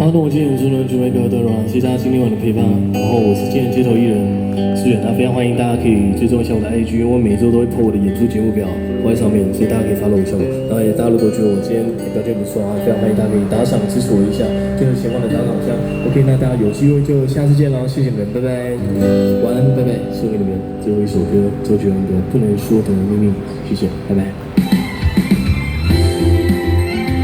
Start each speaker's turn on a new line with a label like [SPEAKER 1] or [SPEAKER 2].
[SPEAKER 1] 好，那我今天主持人准备表的了，谢谢大家今天晚的陪伴。然后我是今天街头艺人思远，那非常欢迎大家可以追踪一下我的 IG，因为我每周都会 po 我的演出节目表放在上面，所以大家可以 follow 一下我。然后也大家如果觉得我今天表现不错啊，非常欢迎大家可以打赏支持我一下，就是前方的打赏箱。OK， 那大家有机会就下次见喽，谢谢你们，拜拜，晚安，拜拜，送给你们最后一首歌，周杰伦的《不能说的秘密》，谢谢，拜拜。